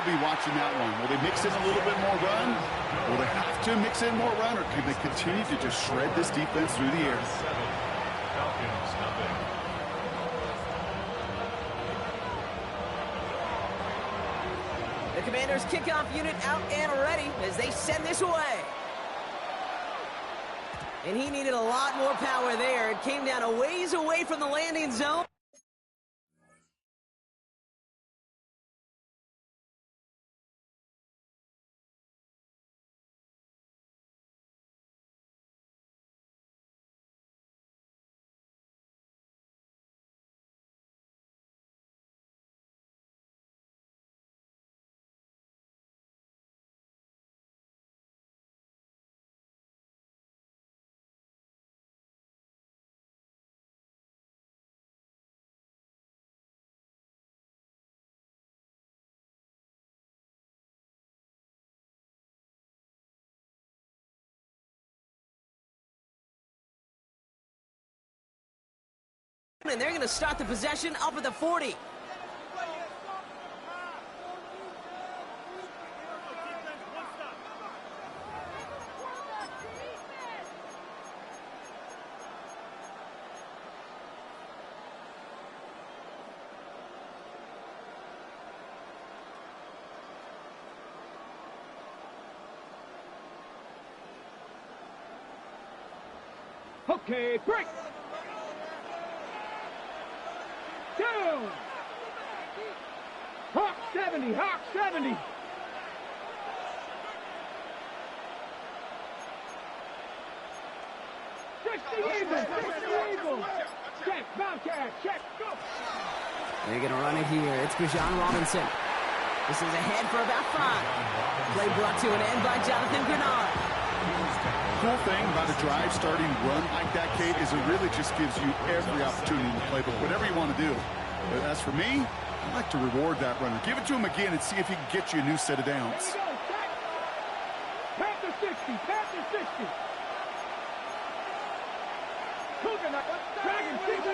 be watching that one. Will they mix in a little bit more run? Will they have to mix in more run, or can they continue to just shred this defense through the air? The Commanders' kickoff unit out and ready as they send this away. And he needed a lot more power there. It came down a ways away from the landing zone. And they're going to start the possession up at the 40. Okay, break. Down. Hawk 70, Hawk 70. Check, Bobcat, check, go. They're going to run it here. It's Bijan Robinson. This is ahead for about 5. Play brought to an end by Jonathan Grenard. Cool thing about a drive starting run like that, Kate, is it really just gives you every opportunity in the playbook, whatever you want to do. But as for me, I like to reward that runner. Give it to him again and see if he can get you a new set of downs. Panther 60, Panther 60. Dragon 60.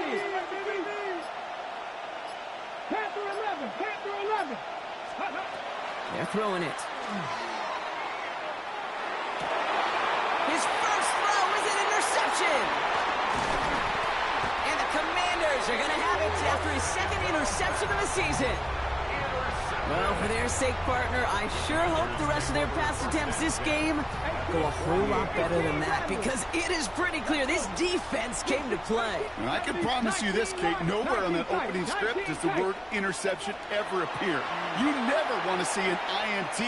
Panther 11, Panther 11. They're throwing it. His first throw is an interception. And the Commanders are going to have it after his second interception of the season. Well, for their sake, partner, I sure hope the rest of their pass attempts this game go a whole lot better than that, because it is pretty clear this defense came to play. And I can promise you this, Kate, nowhere on that opening script does the word interception ever appear. You never want to see an INT.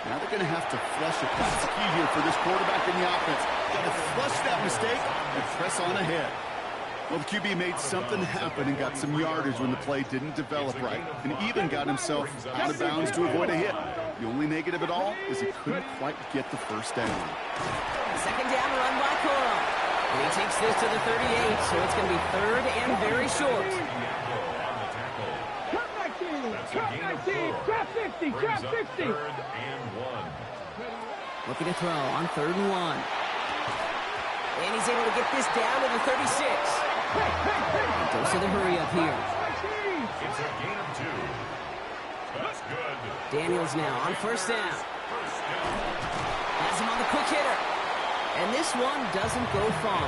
Now they're going to have to flush it. That's the key here for this quarterback in the offense. Got to flush that mistake and press on ahead. Well, the QB made something happen and got some yardage when the play didn't develop right, and even got himself out of bounds to avoid a hit. The only negative at all is he couldn't quite get the first down. Second down run by Coral. And he takes this to the 38, so it's going to be third and very short. Drop 19, drop 50, drop 50. Looking to throw on 3rd and 1. And he's able to get this down to the 36. Goes to the hurry up here. It's a gain of 2. That's good. Daniels now on 1st down. Has him on the quick hitter. And this one doesn't go far.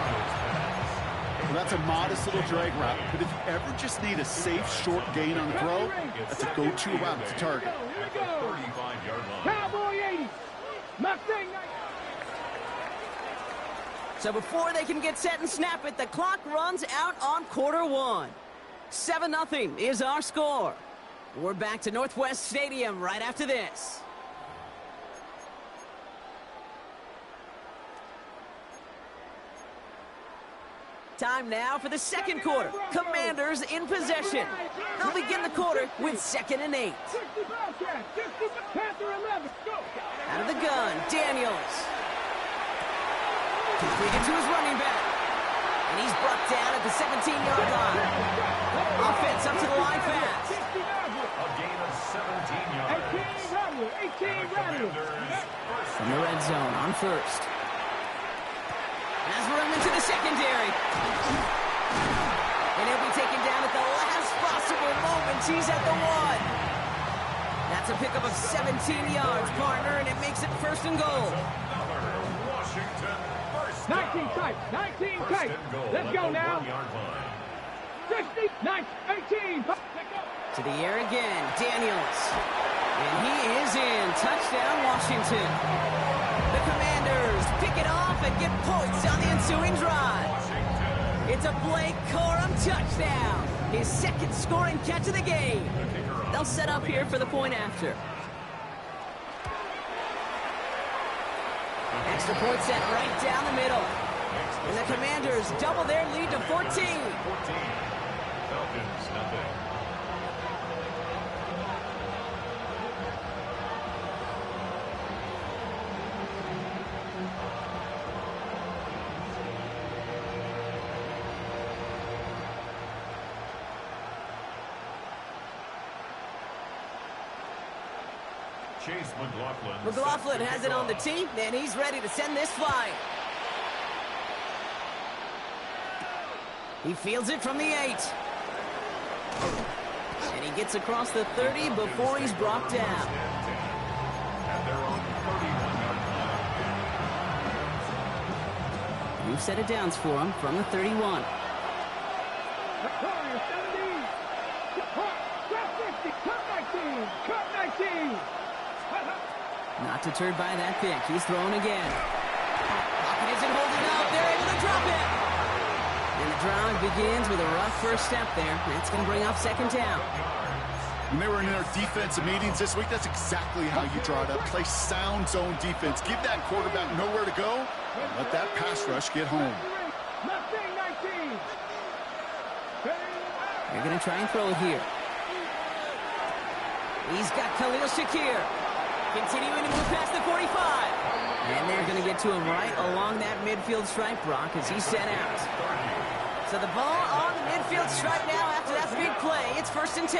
Well, that's a modest little drag route, but if you ever just need a safe, short gain on the throw, that's a go-to route to target. At the 35-yard line. Cowboy 80. Mustang 90. So before they can get set and snap it, the clock runs out on quarter 1. 7-0 is our score. We're back to Northwest Stadium right after this. Time now for the second quarter. Commanders in possession. They'll begin the quarter with 2nd and 8. Out of the gun, Daniels. Completed to his running back. And he's brought down at the 17-yard line. Offense up to the line fast. A gain of 17 yards. 18 From the red zone on 1st. Has room into the secondary. And he'll be taken down at the last possible moment. He's at the 1. That That's a pickup of 17 yards, partner, and it makes it first and goal. Washington first 19 tight. 19 tight. Let's go now. 60, 9, 18. To the air again, Daniels. And he is in. Touchdown, Washington. The Commanders pick it off and get points on the ensuing drive. It's a Blake Corum touchdown. His second scoring catch of the game. They'll set up here for the point after. Extra point set right down the middle. And the Commanders double their lead to 14. Falcons, nothing. Chase McLaughlin. McLaughlin has it on the tee, and he's ready to send this flying. He fields it from the 8. And he gets across the 30 before he's brought down. And they're on 31-yard line. New set of downs for him from the 31. Victoria 70. Cut 19. Cut 19. Not deterred by that pick. He's throwing again. Pocket isn't holding up. They're able to drop it. And the drive begins with a rough first step there. That's going to bring up second down. When they were in their defensive meetings this week, that's exactly how you draw it up. Play sound zone defense. Give that quarterback nowhere to go. And let that pass rush get home. Mustang 19. They're going to try and throw it here. He's got Khalil Shakir. Continuing to move past the 45. And they're going to get to him right along that midfield stripe, Brock, as he's set out. So the ball on the midfield stripe now after that big play. It's first and 10.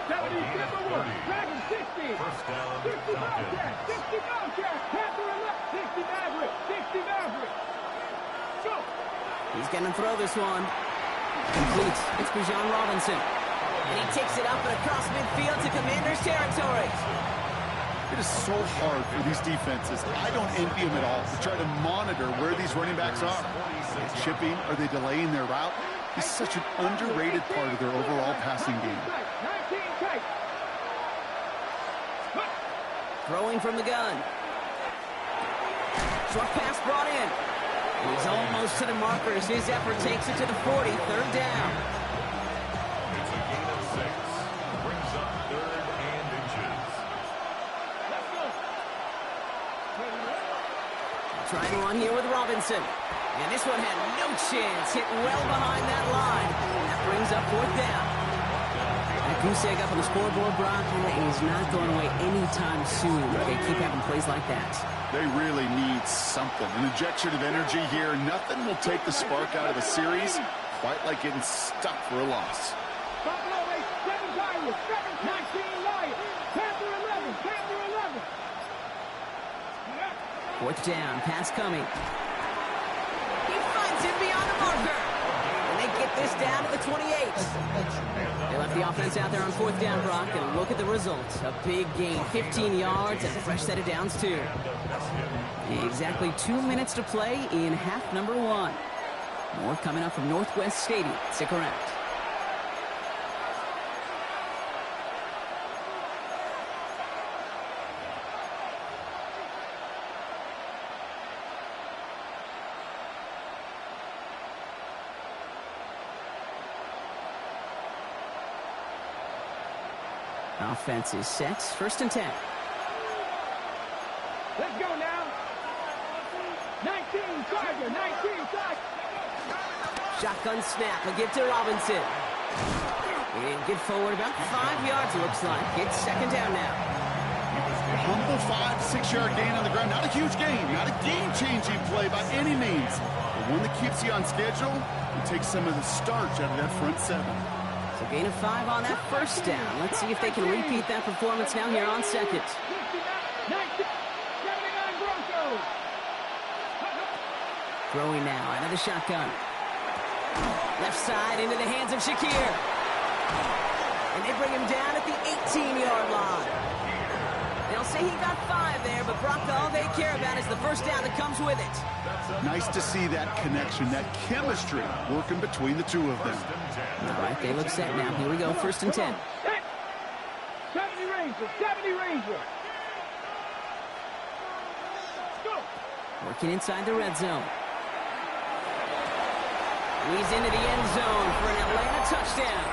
70, number 1. Dragon 60. First down, 60 Falcons. Bobcat. 60 Bobcat. Panther and left. 60 Maverick. 60 Maverick. Go. He's going to throw this one. Complete. It's Bijan Robinson. And he takes it up and across midfield to Commanders territory. It is so hard for these defenses. I don't envy them at all to try to monitor where these running backs are. Are they chipping? Are they delaying their route? He's such an underrated part of their overall passing game. 19 tight. Throwing from the gun. Short pass brought in. He's almost to the markers. His effort takes it to the 40. Third down. It's a gain of 6. Brings up 3rd and inches. Trying to run here with Robinson. And this one had no chance. Hit well behind that line. That brings up 4th down. That goose egg up on the scoreboard, Brock, is not going away anytime soon. They keep having plays like that. They really need something. An injection of energy here. Nothing will take the spark out of a series quite like getting stuck for a loss. Buffalo 8, 7 Tigers, 19 Lions, Panther 11, Panther 11. 4th down, pass coming. He finds him beyond the marker. And they get this down to the 28. They left the offense out there on 4th down, Brock, and look at the result. A big gain, 15 yards, and a fresh set of downs, too. Exactly 2 minutes to play in half number 1. More coming up from Northwest Stadium. Stick around. Offense is set. First and 10. Let's go now. 19 Tiger, 19 Tiger. Shotgun snap. A give to Robinson. And get forward about 5 yards, it looks like. It's second down now. A humble 5-6-yard gain on the ground. Not a huge gain. Not a game-changing play by any means. But one that keeps you on schedule and takes some of the starch out of that front 7. So gain of 5 on that first down. Let's see if they can repeat that performance now here on second. 79 Broncos. Throwing now out of the shotgun. Left side into the hands of Shakir. And they bring him down at the 18-yard line. say he got 5 there, but Brock, all they care about is the first down that comes with it. Nice to see that connection, that chemistry working between the two of them. All right, they look set now. Here we go, 1st and 10. 70 Ranger, 70 Ranger. Go. Working inside the red zone. He's into the end zone for an Atlanta touchdown.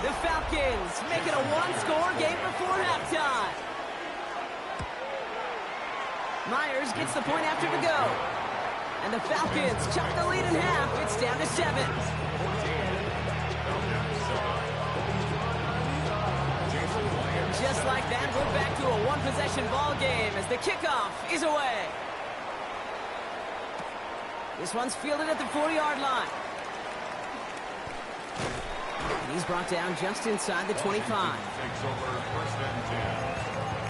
The Falcons make it a one-score game before halftime. Myers gets the point after to go. And the Falcons chop the lead in half. It's down to 7. Just like that, we're back to a one-possession ball game as the kickoff is away. This one's fielded at the 40-yard line. And he's brought down just inside the 25. Takes over 1st and 10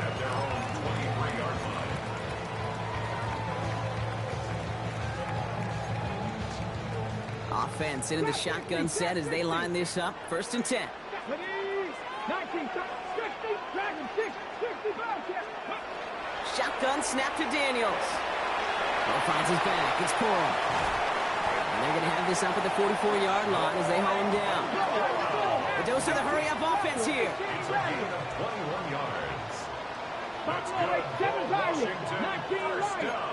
at their own 23-yard line. Offense into the shotgun set as they line this up. 1st and 10. 19, 60, Dragon, 65. Shotgun snap to Daniels. Finds his back. It's Coral. And they're going to have this up at the 44-yard line as they haul him down. The dose of the hurry-up offense here. It's a gain of 21 yards. Let's go. Washington, first down.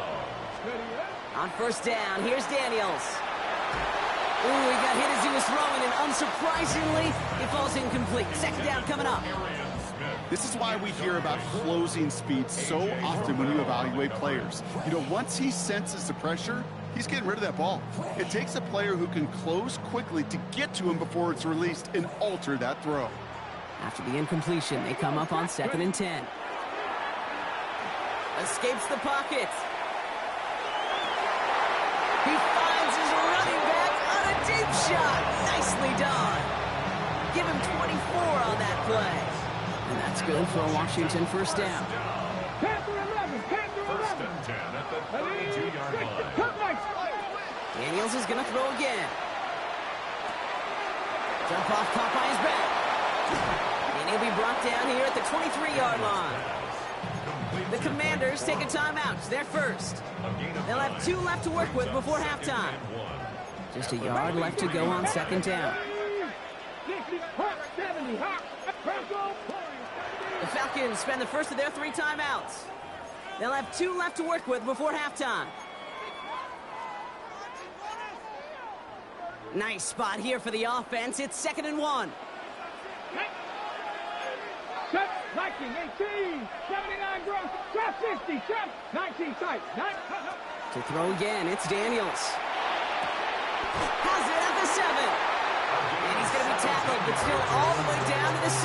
On 1st down, here's Daniels. Ooh, he got hit as he was throwing, and unsurprisingly, it falls incomplete. 2nd down coming up. This is why we hear about closing speed so often when you evaluate players. You know, once he senses the pressure, he's getting rid of that ball. It takes a player who can close quickly to get to him before it's released and alter that throw. After the incompletion, they come up on 2nd and 10. Escapes the pocket. He finds his running back on a deep shot. Nicely done. Give him 24 on that play. And that's good for a Washington 1st down. Panther 11, Panther 11. 1st and 10 at the 32-yard line. Daniels is going to throw again. Jump off, caught by his back. And he'll be brought down here at the 23-yard line. The Commanders take a timeout. They're first. They'll have 2 left to work with before halftime. Just a yard left to go on 2nd down. 60, 70, The Falcons spend the first of their 3 timeouts. They'll have 2 left to work with before halftime. Nice spot here for the offense. It's 2nd and 1. Set, 19, 18, 79 gross, trap 50, trap 19 tight. To throw again, it's Daniels. Has it at the 7. And he's going to be tackled, but still all the way down to the 6.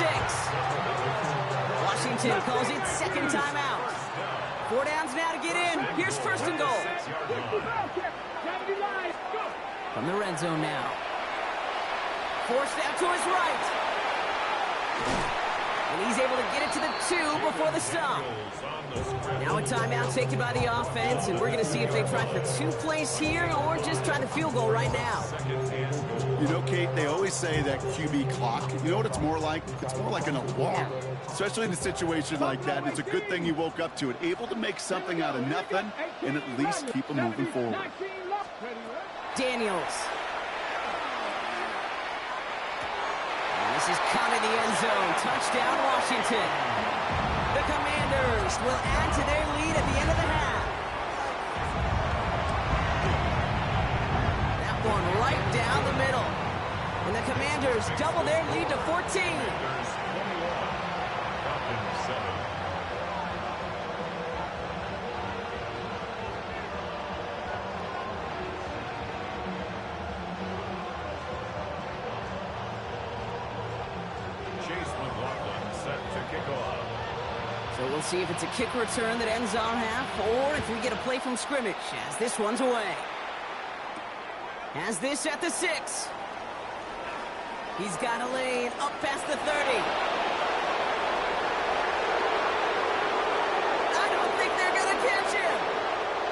Washington calls it 2nd timeout. 4 downs now to get in. Here's 1st and goal. From the red zone now. Forced out to his right. And he's able to get it to the 2 before the stop. Now a timeout taken by the offense, and we're going to see if they try for 2 plays here or just try the field goal right now. You know, Kate, they always say that QB clock. You know what it's more like? It's more like an alarm. Especially in a situation like that. It's a good thing you woke up to it. Able to make something out of nothing and at least keep them moving forward. Daniels. And this is caught in the end zone. Touchdown, Washington. The Commanders will add to their lead at the end of the half. That one right down the middle. And the Commanders double their lead to 14. So we'll see if it's a kick return that ends our half, or if we get a play from scrimmage, as this one's away. Has this at the 6. He's got a lane up past the 30. I don't think they're going to catch him.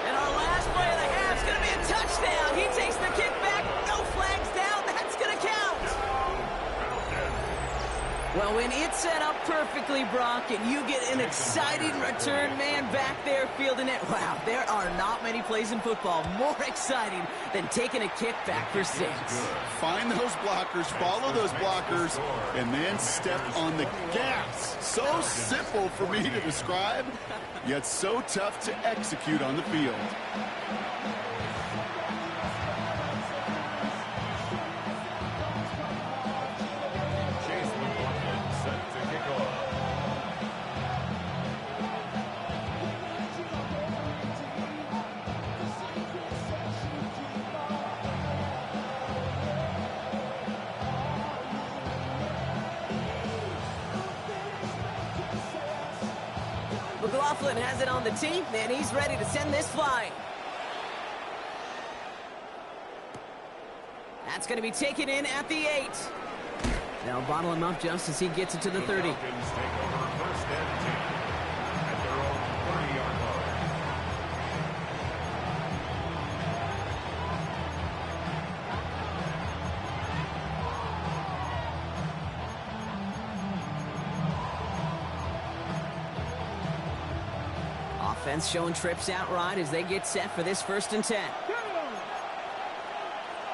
And our last play of the half is going to be a touchdown. He takes the kick back. No flags down. That's going to count. Well, when it's set up perfectly, quickly, Brock, and you get an exciting return man back there fielding it. Wow, there are not many plays in football more exciting than taking a kick back for 6. Find those blockers, follow those blockers, and then step on the gas. So simple for me to describe, yet so tough to execute on the field. McLaughlin has it on the tee, and he's ready to send this flying. That's going to be taken in at the 8. They'll bottle him up just as he gets it to the 30. Falcons take over first and 10 at their own 30-yard line. Offense showing trips outright as they get set for this 1st and 10.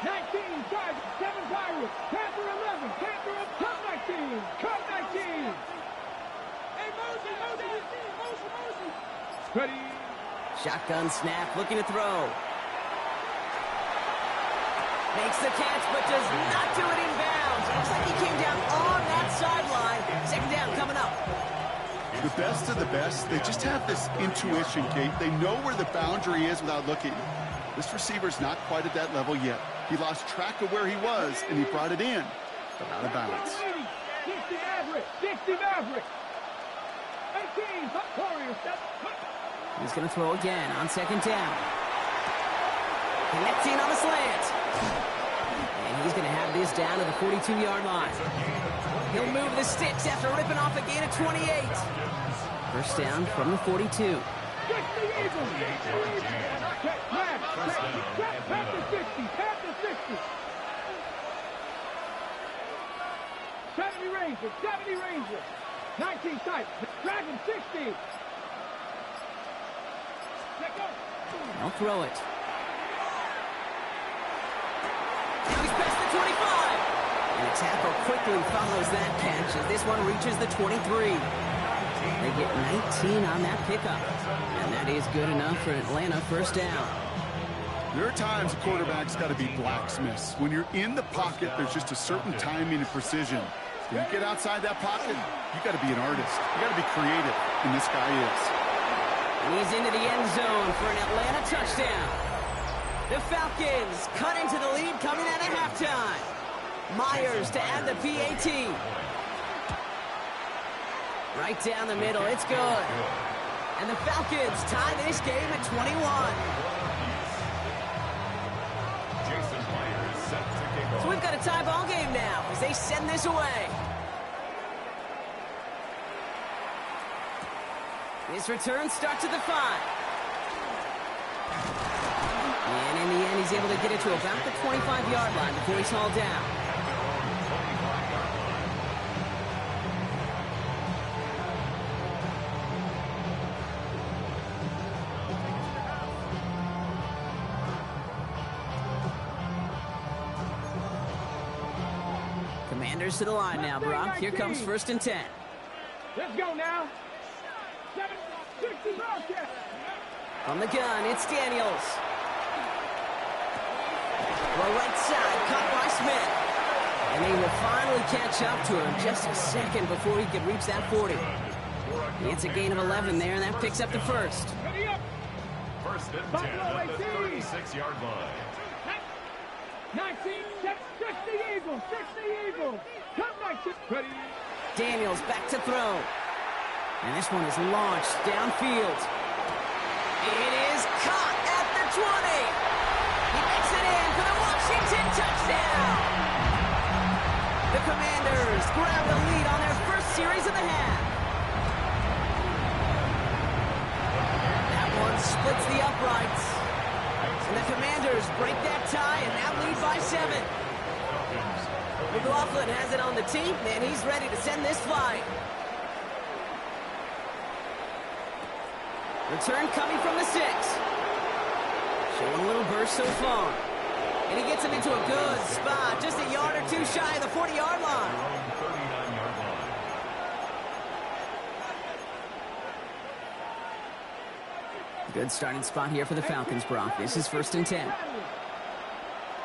19, 5, 7 Pirates, Panther 11, Panther up, cut 19, cut 19. Hey, Mosey. Ready. Shotgun snap, looking to throw. Makes the catch, but does not do it in bounds. Looks like he came down on that sideline. 2nd down coming up. The best of the best, they just have this intuition, Kate. They know where the boundary is without looking. This receiver's not quite at that level yet. He lost track of where he was, and he brought it in, but out of bounds. 60 Maverick, 60 Maverick. 18, Warriors. He's going to throw again on 2nd down. Connecting on the slant. And he's going to have this down to the 42-yard line. He'll move the sticks after ripping off a gain of 28. 1st down from the 42. 60 Eagles. Panther 60, Panther 60. 70 Rangers, 70 Rangers. 19 tight, Dragon 60. I'll throw it. Now he's past the 25. And the tackle quickly follows that catch as this one reaches the 23. They get 19 on that pickup. And that is good enough for Atlanta 1st down. There are times a quarterback's got to be blacksmiths. When you're in the pocket, there's just a certain timing and precision. When you get outside that pocket, you got to be an artist. You got to be creative, and this guy is. And he's into the end zone for an Atlanta touchdown. The Falcons cut into the lead coming out of halftime. Myers to add the PAT. Right down the middle, it's good. And the Falcons tie this game at 21. Jason Myers set to kick off. So we've got a tie ball game now as they send this away. This return starts at the 5. And in the end, he's able to get it to about the 25-yard line before he's hauled down. Commanders to the line now, Brock. Here comes 1st and 10. Let's go now. 760 broadcast. From the gun, it's Daniels. Well, right side, caught by Smith. And he will finally catch up to him just a second before he could reach that 40. It's a gain of 11 there, and that picks up the 1st. Ready up. 1st and 10 at the 36-yard line. 19, 60 Eagles, 60 Eagles. Come back to ready. Daniels back to throw. And this one is launched downfield. It is caught at the 20. He makes it in for the Washington touchdown. The Commanders grab the lead on their first series of the half. That one splits the uprights. And the Commanders break that tie and now lead by 7. McLaughlin has it on the tee, and he's ready to send this flying. Return coming from the 6. Showing a little burst so far. And he gets him into a good spot, just a yard or two shy of the 40-yard line. Good starting spot here for the Falcons, Brock. This is 1st and 10. Here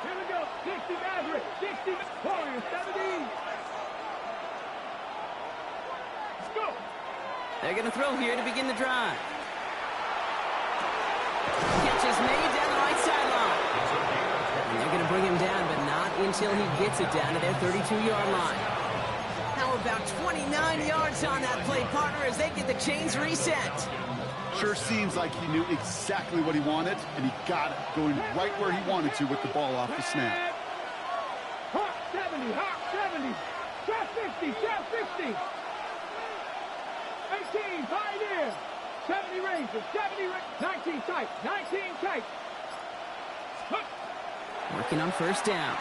we go. 60 Maverick. 60 Warriors. 70. Let's go. They're going to throw here to begin the drive. Catch is made down the right sideline. And they're going to bring him down, but not until he gets it down to their 32-yard line. How about 29 yards on that play, partner, as they get the chains reset. Sure seems like he knew exactly what he wanted, and he got it, going right where he wanted to with the ball off the snap. Hawk 70. Hawk 70. Shot 50. Shot 50. 18. Pioneer. 70 Rangers. 70 Rangers. 19 tight. 19 tight. Hook. Working on 1st down.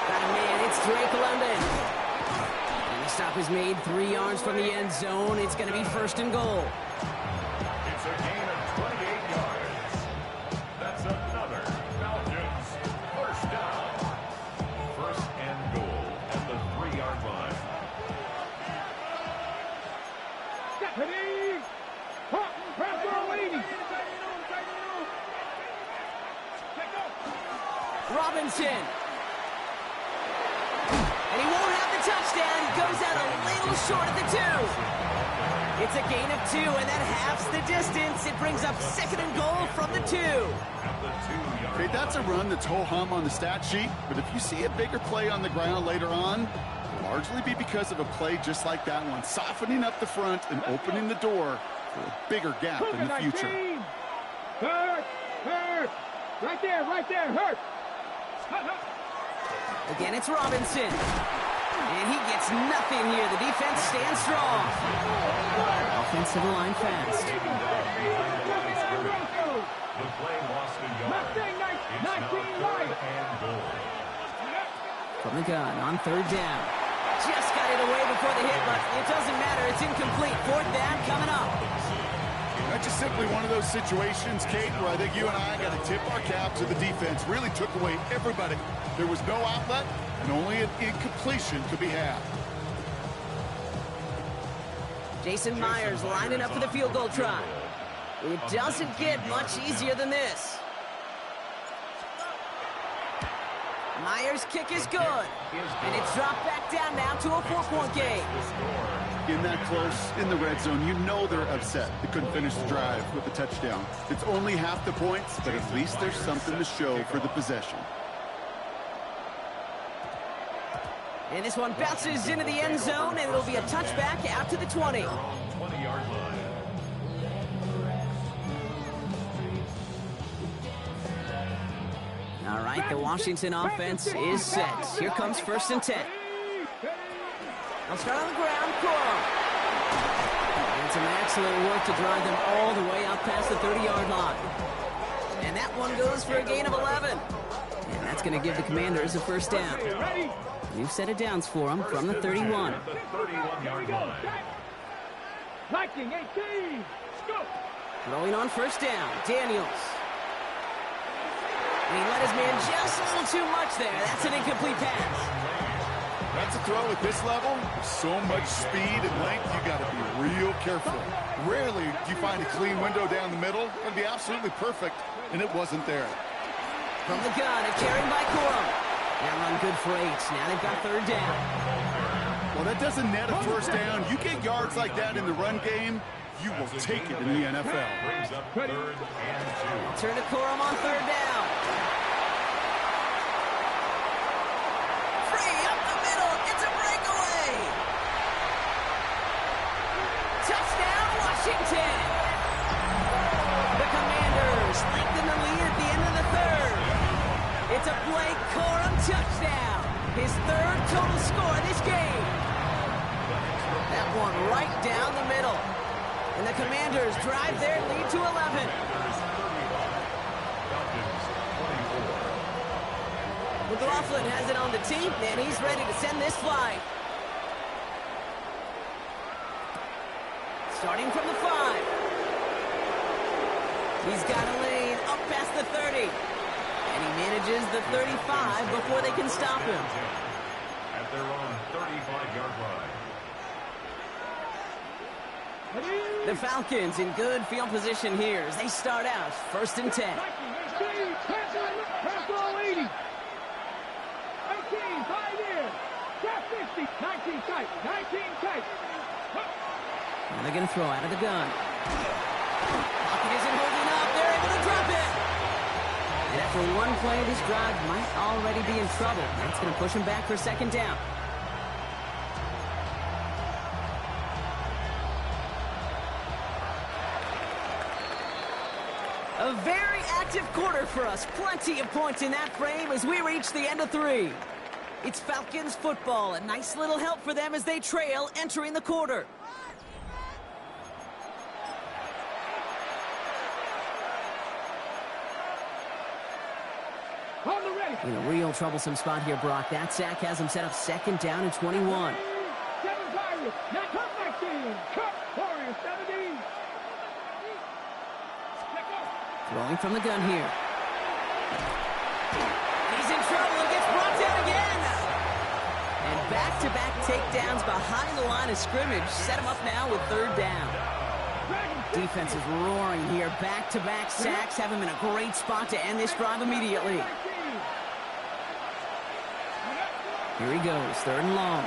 Got a man. It's Drake London. And the stop is made 3 yards from the end zone. It's going to be 1st and goal. It's a gain of 28 yards. That's another Falcons 1st down. 1st and goal at the 3-yard line. Stephanie. Hawk. Pressure waiting. Robinson. And he won't have the touchdown. He goes out a little short at the 2. It's a gain of 2, and that halves the distance. It brings up 2nd and goal from the 2. Okay, that's a run that's ho-hum on the stat sheet, but if you see a bigger play on the ground later on, it'll largely be because of a play just like that one, softening up the front and opening the door for a bigger gap in the future. Hurt. Hurt. Right there. Right there. Hurt. Again, it's Robinson. And he gets nothing here. The defense stands strong. Offense to the line fast. The play lost a yard. It's now 3rd and goal. From the gun on 3rd down. Just got it away before the hit, but it doesn't matter. It's incomplete. 4th down coming up. That's just simply one of those situations, Kate, where I think you and I got to tip our cap to the defense. Really took away everybody. There was no outlet, and only an incompletion could be had. Jason Myers lining up for the field goal try. It doesn't get much easier than this. Myers' kick is good. And it's dropped back down now to a 4-point game. In that close, in the red zone, you know they're upset. They couldn't finish the drive with a touchdown. It's only half the points, but at least there's something to show for the possession. And this one bounces into the end zone, and it'll be a touchback out to the 20. 20-yard line. All right, the Washington offense is set. Here comes 1st and 10. They'll start on the ground. Corum. And some excellent work to drive them all the way out past the 30-yard line. And that one goes for a gain of 11. And that's going to give the Commanders a 1st down. New set of downs for them from the 31. At the 31-yard line. Liking 18. Go. Throwing on 1st down. Daniels. And he let his man just a little too much there. That's an incomplete pass. That's a throw at this level. So much speed and length, you got to be real careful. Rarely do you find a clean window down the middle. It'd be absolutely perfect, and it wasn't there. From the gun, a carry by Corum. That run good for 8. Now they've got 3rd down. Well, that doesn't net a 1st down. You get yards like that in the run game, you will take it in the NFL. Brings up 3rd and 2. Turn to Corum on 3rd down. Free up the middle. It's a breakaway. Touchdown, Washington. The Commanders lengthen the lead at the end of the 3rd. It's a Blake Corum touchdown. His 3rd total score this game. That one right down the middle. And the Commanders drive their lead to 11. McLaughlin has it on the tee, and he's ready to send this flight. Starting from the 5. He's got a lane up past the 30. And he manages the 35 before they can stop him. At their own 35-yard line. The Falcons in good field position here as they start out 1st and 10. Pass ball 80. 18, 5 in. Got 50. 19 tight. 19 tight. And they're going to throw out of the gun. Pocket isn't holding up. They're able to drop it. And after one play, this drive might already be in trouble. That's going to push him back for 2nd down. A very active quarter for us. Plenty of points in that frame as we reach the end of 3. It's Falcons football. A nice little help for them as they trail entering the quarter. On the ready. In a real troublesome spot here, Brock. That sack has him set up 2nd down and 21. 7 Pirates. Now cut 19. Cut. Warriors 17. Throwing from the gun here. He's in trouble and gets brought down again. And back-to-back takedowns behind the line of scrimmage set him up now with 3rd down. Defense is roaring here. Back-to-back sacks have him in a great spot to end this drive immediately. Here he goes, 3rd and long.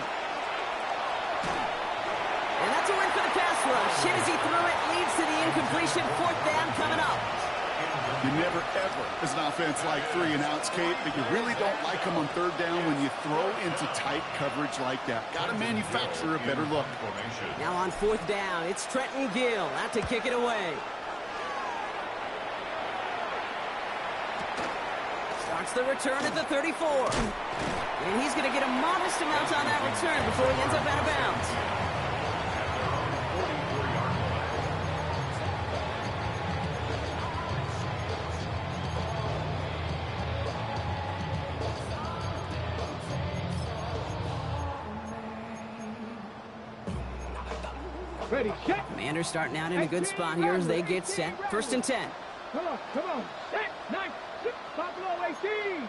And that's a win for the pass rush. Hit as he threw it, leads to the incompletion. 4th down coming up. You never, ever, as an offense, like 3 and outs, Kate, but you really don't like them on 3rd down when you throw into tight coverage like that. Got to manufacture a better look. Now on 4th down, it's Trenton Gill out to kick it away. Starts the return at the 34. And he's going to get a modest amount on that return before he ends up out of bounds. Ready, set. Commanders starting out in a good spot here as they get set. 1st and 10. Come on, come on. Set, 9, 6, Buffalo 18.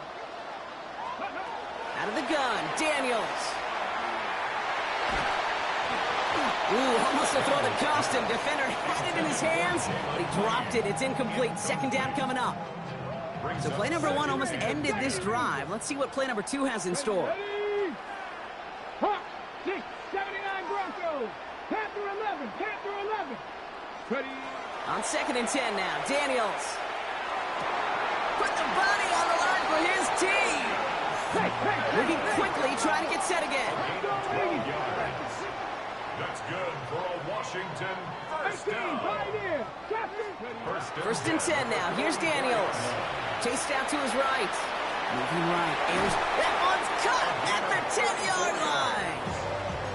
Out of the gun, Daniels. Ooh, almost a throw that cost him. Defender had it in his hands, but he dropped it. It's incomplete. 2nd down coming up. So play number 1 almost ended this drive. Let's see what play number 2 has in store. Ready. Hawk, 6, 79 Broncos. Panther 11, Panther 11. Ready. On 2nd and 10 now, Daniels. Put the body on the line for his team. Moving quickly, trying to get set again. That's good for a Washington 1st down. 1st and 10 now. Here's Daniels. Chased out to his right. Moving right. Airs. That one's cut at the 10-yard line.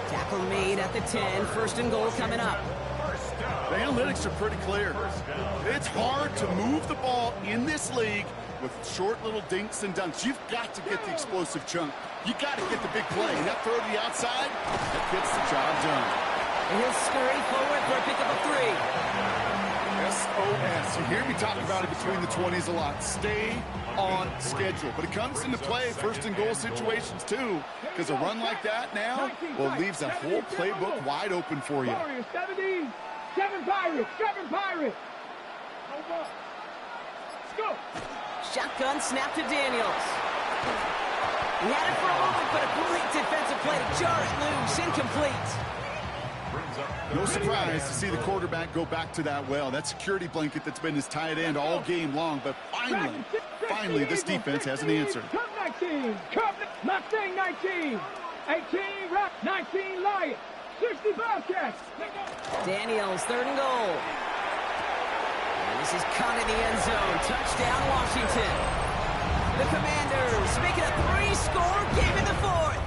Tackle made at the 10. 1st and goal coming up. The analytics are pretty clear. It's hard to move the ball in this league with short little dinks and dunks. You've got to get the explosive chunk. You got to get the big play. And that throw to the outside, that gets the job done. And he'll scurry forward for a pickup of 3. SOS. You hear me talk about it between the 20s a lot. Stay on schedule. But it comes into play 1st and goal situations too, because a run like that now, well, leaves a whole playbook wide open for you. 17, 7 Pirates, 7 Pirates. Let's go. Shotgun snap to Daniels. He had it for a moment, but a great defensive play to jar it loose. Incomplete. No surprise to see the quarterback go back to that well. That security blanket that's been his tight end all game long. But finally, this defense has an answer. Cup 19, Cup Mustang 19, 18 Rock 19 Lion, 60 Bobcats. Daniels, 3rd and goal. And this is caught in the end zone. Touchdown, Washington. The Commanders making a 3-score game in the 4th.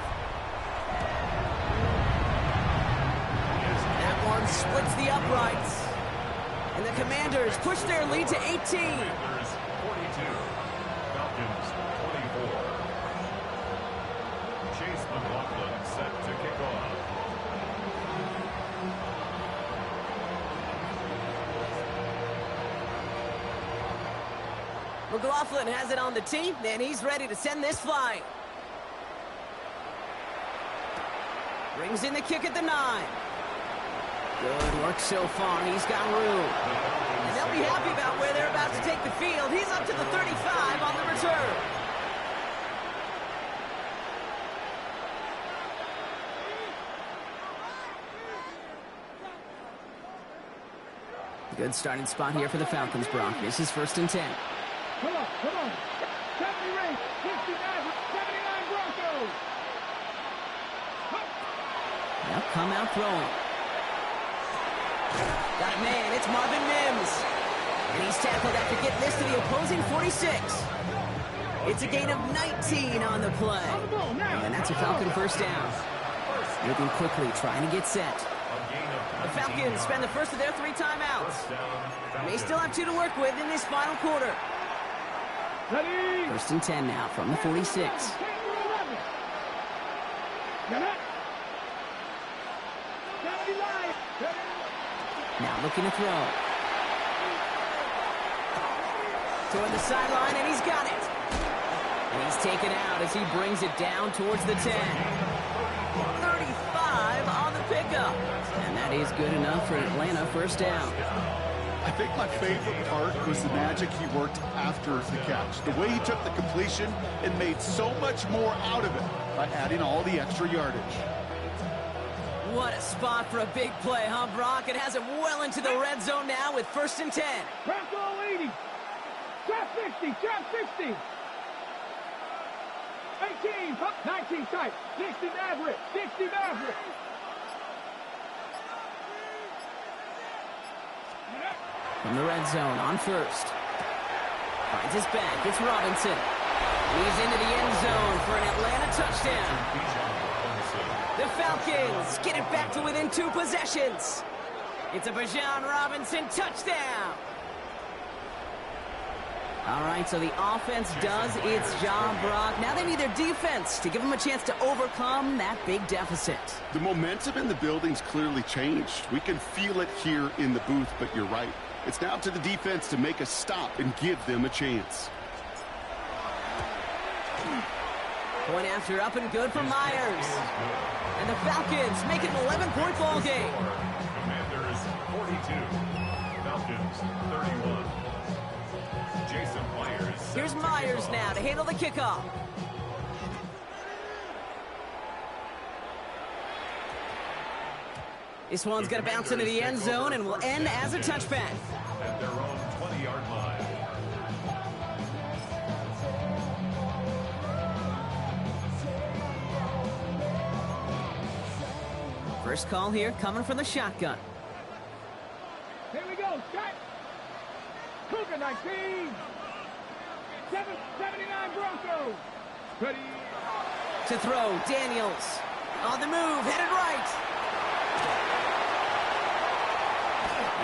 That one splits the uprights. And the Commanders push their lead to 18. Commanders 42, Falcons 24. Chase McLaughlin set to kick off. McLaughlin has it on the tee, and he's ready to send this flying. Brings in the kick at the 9. Good work so far. He's got room. And they'll be happy about where they're about to take the field. He's up to the 35 on the return. Good starting spot here for the Falcons, Brock. This is 1st and 10. Come on. 70 Rays, 69, 79 Broncos. They'll come out throwing. Got a man, it's Marvin Mims. And he's tackled after getting this to the opposing 46. It's a gain of 19 on the play. And that's a Falcon first down. Moving quickly, trying to get set. The Falcons spend the first of their 3 timeouts. They still have 2 to work with in this final quarter. 1st and 10 now from the 46. Now looking to throw. Toward the sideline, and he's got it. And he's taken out as he brings it down towards the 10. 35 on the pickup. And that is good enough for Atlanta first down. I think my favorite part was the magic he worked after the catch. The way he took the completion and made so much more out of it by adding all the extra yardage. What a spot for a big play, huh, Brock? It has him well into the red zone now with 1st and 10. Bronco 80. Trap 60. Trap 60. 18. 19 tight. 60 Maverick. 60 Maverick. From the red zone on 1st. Finds his back. It's Robinson. He's into the end zone for an Atlanta touchdown. The Falcons get it back to within 2 possessions. It's a Bijan Robinson touchdown. All right, so the offense does its job, Brock. Now they need their defense to give them a chance to overcome that big deficit. The momentum in the building's clearly changed. We can feel it here in the booth, but you're right. It's now to the defense to make a stop and give them a chance. Point after up and good for Myers. And the Falcons make it an 11-point ball game. Commanders 42, Falcons 31. Jason Myers. Here's Myers now to handle the kickoff. This one's going to bounce into the end zone and will end as a touchback. At their own 20-yard line. First call here coming from the shotgun. Here we go. Strike. Cougar 19. 79 Broncos. Ready. To throw, Daniels. On the move, headed right.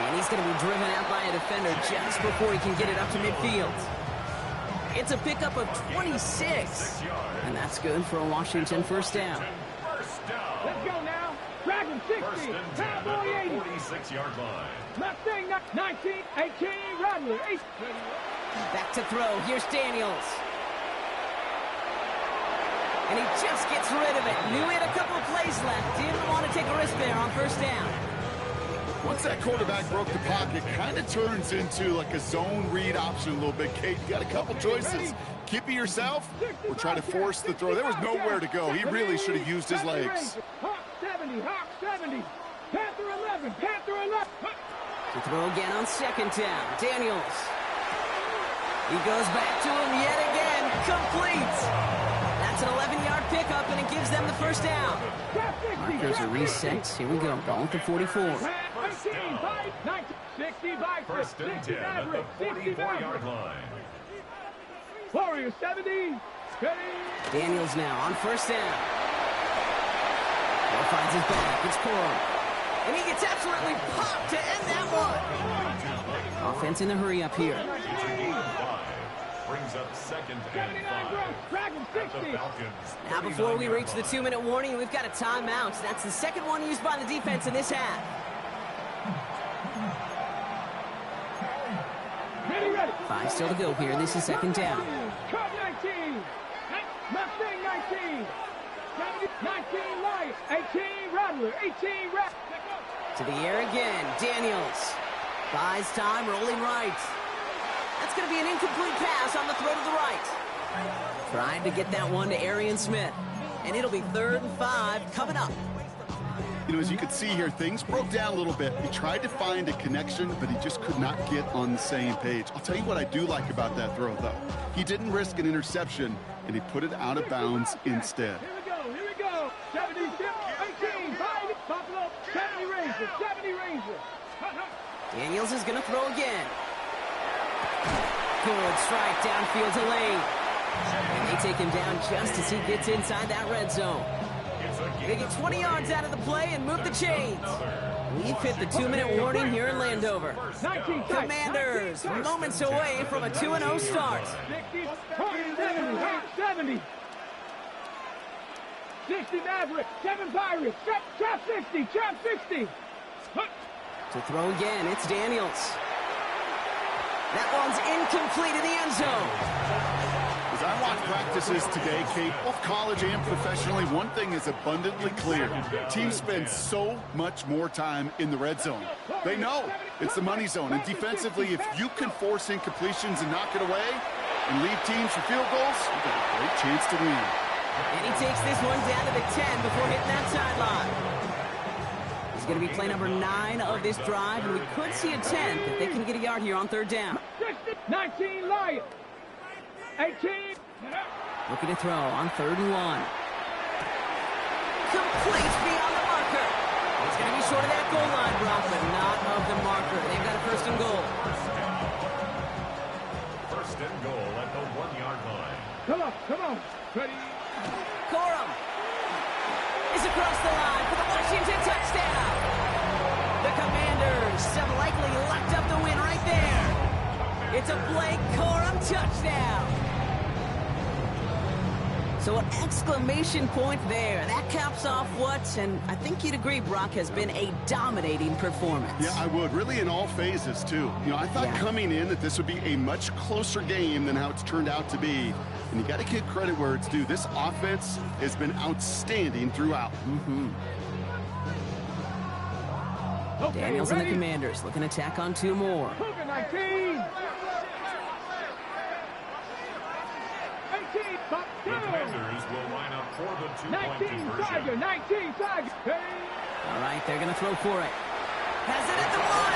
And he's going to be driven out by a defender just before he can get it up to midfield. It's a pickup of 26. And that's good for a Washington first down. Let's go now. Dragon 60. Cowboy 80. 46-yard line. Mustang 19. 18. Rodley 8. Back to throw. Here's Daniels. And he just gets rid of it. Knew he had a couple of plays left. Didn't want to take a risk there on first down. Once that quarterback broke the pocket, kind of turns into like a zone read option a little bit. Kate, you got a couple choices. Keep it yourself or try to force the throw. There was nowhere to go. He really should have used his legs. Hawk 70. Hawk 70. Panther 11. Panther 11. To throw again on second down. Daniels. He goes back to him yet again. Complete. That's an 11-yard pickup, and it gives them the first down. Markers are reset. Here we go. Ball at the 44. 65. First and 10 at the 44-yard line. Warrior 70. Daniels now on first down. Moore finds his back. It's Corum. And he gets absolutely popped to end that one. Offense in the hurry up here. Brings up 2nd and 5. Now before we reach the 2-minute warning, we've got a timeout. That's the second one used by the defense in this half. Ready. 5 still to go here. This is second down. Cub 19. Mustang 19. 19 Lion. 18 Rattler. 18 Rattler. To the air again. Daniels buys time, rolling right. That's going to be an incomplete pass on the throw to the right. Trying to get that one to Arian Smith. And it'll be 3rd and 5 coming up. You know, as you can see here, things broke down a little bit. He tried to find a connection, but he just could not get on the same page. I'll tell you what I do like about that throw, though. He didn't risk an interception, and he put it out of bounds instead. Here we go. 70, 18, 5, Buffalo, 70 Rangers, 70 Rangers. Daniels is going to throw again. Good strike downfield to Lane. And they take him down just as he gets inside that red zone. They get 20 yards out of the play and move the chains. We've hit the 2-minute warning here in Landover. Commanders moments away from a 2-0 start. 70. 60 Maverick, 7 Pirates, trap 60, trap 60. To throw again, it's Daniels. That one's incomplete in the end zone. As I watch practices today, Kate, both college and professionally, one thing is abundantly clear. Teams spend so much more time in the red zone. They know it's the money zone. And defensively, if you can force incompletions and knock it away and lead teams for field goals, you've got a great chance to win. And he takes this one down to the 10 before hitting that sideline. He's going to be play number 9 of this drive, and we could see a 10th if they can get a yard here on 3rd down. 19 Lion. 18. Looking to throw on 3rd and 1. Complete beyond the marker. It's going to be short of that goal line, Brock, but not of the marker. They've got a 1st and goal. 1st and goal at the 1-yard line. Come on. Ready? Corum is across the line for the Washington touchdown. The Commanders have likely locked up the win right there. It's a Blake Corum touchdown. So an exclamation point there. That caps off what, and I think you'd agree, Brock, has been a dominating performance. Yeah, I would. Really in all phases, too. You know, I thought coming in that this would be a much closer game than how it's turned out to be. And you got to give credit where it's due. This offense has been outstanding throughout. Okay, Daniels and the Commanders looking to tack on 2 more. 19. 18. The Commanders will line up for the 2-point 19 conversion. Tiger. 19 Tiger. Hey. All right, they're going to throw for it. Has it at the 1.